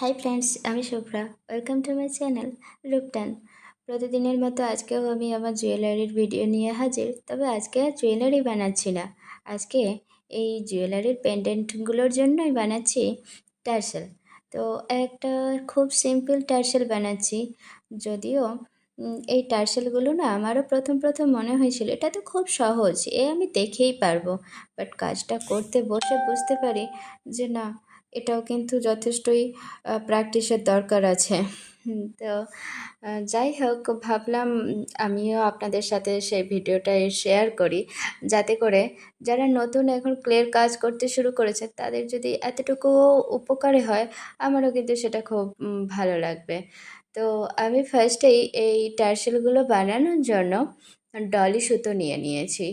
High friends, আমি Shubhra. Welcome to my channel Rooptan. প্রতিদিনের মতো আজকেও আমি আমার জুয়েলারির ভিডিও নিয়ে হাজির। তবে আজকে আর জুয়েলারি বানাচ্ছি না। আজকে এই জুয়েলারির পেন্ডেন্টগুলোর জন্যই বানাচ্ছি টার্সেল। তো একটা খুব সিম্পল টার্সেল বানাচ্ছি। যদিও এই টার্সেলগুলো না আমারও প্রথম মনে হয়েছিল এটা তো খুব সহজ, আমি দেখেই পারবো। বাট কাজটা করতে বসে বুঝতে পারি যে না, এটাও কিন্তু যথেষ্টই প্র্যাকটিসের দরকার আছে। তো যাই হোক, ভাবলাম আমিও আপনাদের সাথে সেই ভিডিওটাই শেয়ার করি, যাতে করে যারা নতুন এখন ক্লের কাজ করতে শুরু করেছে তাদের যদি এতটুকুও উপকারে হয়, আমারও কিন্তু সেটা খুব ভালো লাগবে। তো আমি ফার্স্টেই এই টার্সেলগুলো বানানোর জন্য ডলি সুতো নিয়ে নিয়েছি।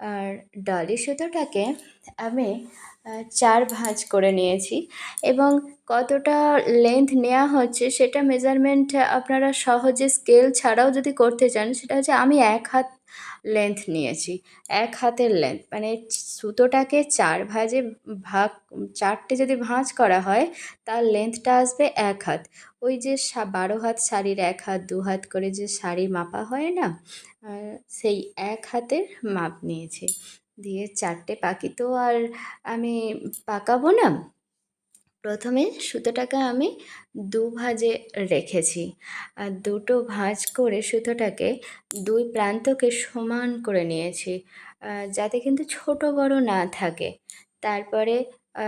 আর ডলি সুতোটাকে আমি ৪ ভাঁজ করে নিয়েছি এবং কতটা লেন্থ নেওয়া হচ্ছে সেটা মেজারমেন্ট আপনারা সহজে স্কেল ছাড়াও যদি করতে চান, সেটা হচ্ছে আমি ১ হাত লেন্থ নিয়েছি। ১ হাতের লেন্থ মানে সুতোটাকে ৪ ভাঁজে ভাগ ৪ টে যদি ভাঁজ করা হয় তার লেন্থটা আসবে ১ হাত। ওই যে ১২ হাত শাড়ির ১ হাত ২ হাত করে যে শাড়ি মাপা হয় না, সেই ১ হাতের মাপ নিয়েছি। দিয়ে ৪ টে পাখি তো আর আমি পাকাবো না। প্রথমে সুতোটাকে আমি ২ ভাঁজে রেখেছি। আর দুটো ভাঁজ করে সুতোটাকে ২ প্রান্তকে সমান করে নিয়েছি, যাতে কিন্তু ছোট বড় না থাকে। তারপরে আ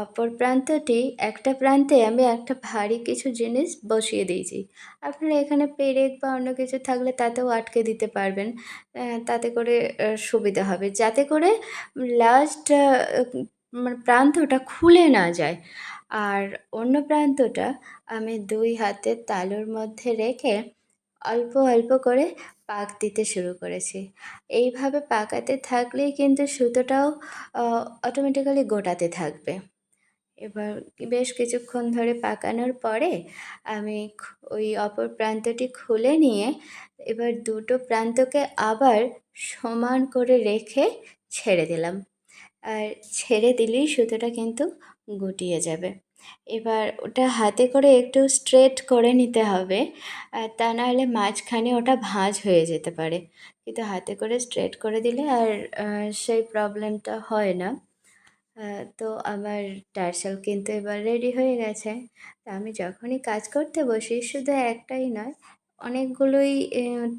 অপর প্রান্তটি একটা প্রান্তে আমি একটা ভারী কিছু জিনিস বসিয়ে দিয়েছি। আপনারা এখানে পেরেক বা অন্য কিছু থাকলে তাতেও আটকে দিতে পারবেন। তাতে করে সুবিধা হবে। যাতে করে লাস্ট মানে প্রান্তটা খুলে না যায়। আর অন্য প্রান্তটা আমি ২ হাতের তালুর মধ্যে রেখে অল্প করে পাক দিতে শুরু করেছি। এইভাবে পাকাতে থাকলেই কিন্তু সুতোটাও অ অটোমেটিক্যালি গোটাতে থাকবে। এবার বেশ কিছুক্ষণ ধরে পাকানোর পরে আমি ওই অপর প্রান্তটি খুলে নিয়ে এবার দুটো প্রান্তকে আবার সমান করে রেখে ছেড়ে দিলাম। আর ছেড়ে দিলেই সুতোটা কিন্তু গুটিয়ে যাবে। এবার ওটা হাতে করে একটু স্ট্রেট করে নিতে হবে। তা নাহলে মাঝখানে ওটা ভাঁজ হয়ে যেতে পারে। কিন্তু হাতে করে স্ট্রেট করে দিলে আর সেই প্রবলেমটা হয় না। তো আমার টার্সেল কিন্তু এবার রেডি হয়ে গেছে। তা আমি যখনই কাজ করতে বসি শুধু একটাই নয়, অনেকগুলোই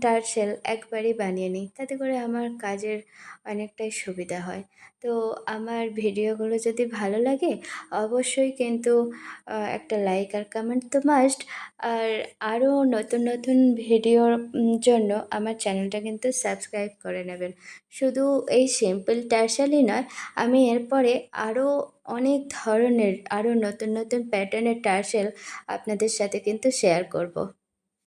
টার্সেল একবারেই বানিয়ে নিই। তাতে করে আমার কাজের অনেকটাই সুবিধা হয়। তো আমার ভিডিওগুলো যদি ভালো লাগে অবশ্যই কিন্তু একটা লাইক আর কমেন্ট তো মাস্ট। আর আরও নতুন ভিডিওর জন্য আমার চ্যানেলটা কিন্তু সাবস্ক্রাইব করে নেবেন। শুধু এই সিম্পল টার্সেলই নয়, আমি এরপরে আরও অনেক ধরনের আরও নতুন প্যাটার্নের টার্সেল আপনাদের সাথে কিন্তু শেয়ার করব।